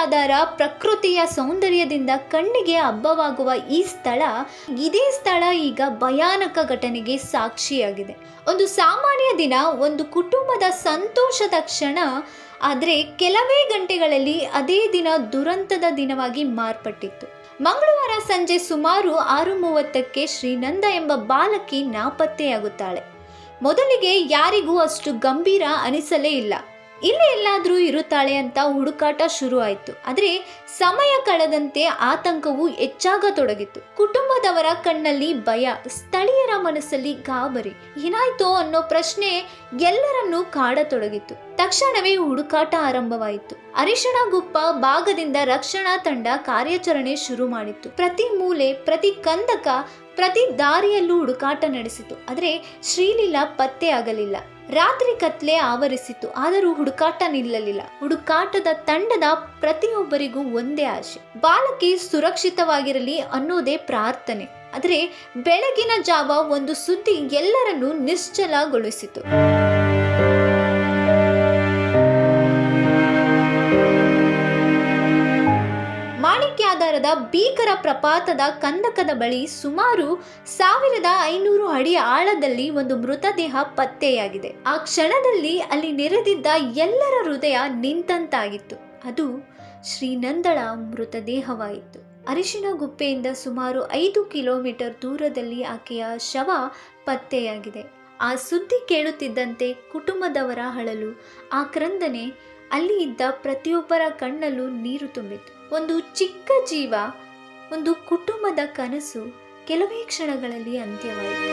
ಆಧಾರ ಪ್ರಕೃತಿಯ ಸೌಂದರ್ಯದಿಂದ ಕಣ್ಣಿಗೆ ಹಬ್ಬವಾಗುವ ಇದೇ ಸ್ಥಳ ಈಗ ಭಯಾನಕ ಘಟನೆಗೆ ಸಾಕ್ಷಿಯಾಗಿದೆ. ಒಂದು ಸಾಮಾನ್ಯ ದಿನ, ಒಂದು ಕುಟುಂಬದ ಸಂತೋಷದ ಕ್ಷಣ, ಆದರೆ ಕೆಲವೇ ಗಂಟೆಗಳಲ್ಲಿ ಅದೇ ದಿನ ದುರಂತದ ದಿನವಾಗಿ ಮಾರ್ಪಟ್ಟಿತ್ತು. ಮಂಗಳವಾರ ಸಂಜೆ ಸುಮಾರು 6:30ಕ್ಕೆ ಶ್ರೀನಂದ ಎಂಬ ಬಾಲಕಿ ನಾಪತ್ತೆಯಾಗುತ್ತಾಳೆ. ಮೊದಲಿಗೆ ಯಾರಿಗೂ ಅಷ್ಟು ಗಂಭೀರ ಅನಿಸಲೇ ಇಲ್ಲ. ಇಲ್ಲೇ ಎಲ್ಲಾದರೂ ಇರುತ್ತಾಳೆ ಅಂತ ಹುಡುಕಾಟ ಶುರು ಆಯಿತು. ಆದರೆ ಸಮಯ ಕಳೆದಂತೆ ಆತಂಕವು ಹೆಚ್ಚಾಗತೊಡಗಿತು. ಕುಟುಂಬದವರ ಕಣ್ಣಲ್ಲಿ ಭಯ, ಸ್ಥಳೀಯರ ಮನಸ್ಸಲ್ಲಿ ಗಾಬರಿ. ಏನಾಯ್ತೋ ಅನ್ನೋ ಪ್ರಶ್ನೆ ಎಲ್ಲರನ್ನೂ ಕಾಡತೊಡಗಿತು. ತಕ್ಷಣವೇ ಹುಡುಕಾಟ ಆರಂಭವಾಯಿತು. ಅರಿಶಿಣಗುಪ್ಪ ಭಾಗದಿಂದ ರಕ್ಷಣಾ ತಂಡ ಕಾರ್ಯಾಚರಣೆ ಶುರು ಮಾಡಿತ್ತು. ಪ್ರತಿ ಮೂಲೆ, ಪ್ರತಿ ಕಂದಕ, ಪ್ರತಿ ದಾರಿಯಲ್ಲೂ ಹುಡುಕಾಟ ನಡೆಸಿತು. ಆದರೆ ಶ್ರೀಲೀಲಾ ಪತ್ತೆ ಆಗಲಿಲ್ಲ. ರಾತ್ರಿ ಕತ್ಲೆ ಆವರಿಸಿತು, ಆದರೂ ಹುಡುಕಾಟ ನಿಲ್ಲಲಿಲ್ಲ. ಹುಡುಕಾಟದ ತಂಡದ ಪ್ರತಿಯೊಬ್ಬರಿಗೂ ಒಂದೇ ಆಶೆ, ಬಾಲಕಿ ಸುರಕ್ಷಿತವಾಗಿರಲಿ ಅನ್ನೋದೇ ಪ್ರಾರ್ಥನೆ. ಆದರೆ ಬೆಳಗಿನ ಜಾವ ಒಂದು ಸುದ್ದಿ ಎಲ್ಲರನ್ನೂ ನಿಶ್ಚಲಗೊಳಿಸಿತು. ಮಾಣಿಕ್ಯಾಧಾರದ ಭೀಕರ ಪ್ರಪಾತದ ಕಂದಕದ ಬಳಿ ಸುಮಾರು 1500 ಅಡಿ ಆಳದಲ್ಲಿ ಒಂದು ಮೃತದೇಹ ಪತ್ತೆಯಾಗಿದೆ. ಆ ಕ್ಷಣದಲ್ಲಿ ಅಲ್ಲಿ ನೆರೆದಿದ್ದ ಎಲ್ಲರ ಹೃದಯ ನಿಂತಂತಾಗಿತ್ತು. ಅದು ಶ್ರೀನಂದಳ ಮೃತದೇಹವಾಯಿತು. ಅರಿಶಿಣಗುಪ್ಪೆಯಿಂದ ಸುಮಾರು 5 ಕಿಲೋಮೀಟರ್ ದೂರದಲ್ಲಿ ಆಕೆಯ ಶವ ಪತ್ತೆಯಾಗಿದೆ. ಆ ಸುದ್ದಿ ಕೇಳುತ್ತಿದ್ದಂತೆ ಕುಟುಂಬದವರ ಅಳಲು, ಆಕ್ರಂದನೆ, ಅಲ್ಲಿ ಇದ್ದ ಪ್ರತಿಯೊಬ್ಬರ ಕಣ್ಣಲ್ಲೂ ನೀರು ತುಂಬಿತು. ಒಂದು ಚಿಕ್ಕ ಜೀವ, ಒಂದು ಕುಟುಂಬದ ಕನಸು ಕೆಲವೇ ಕ್ಷಣಗಳಲ್ಲಿ ಅಂತ್ಯವಾಯಿತು.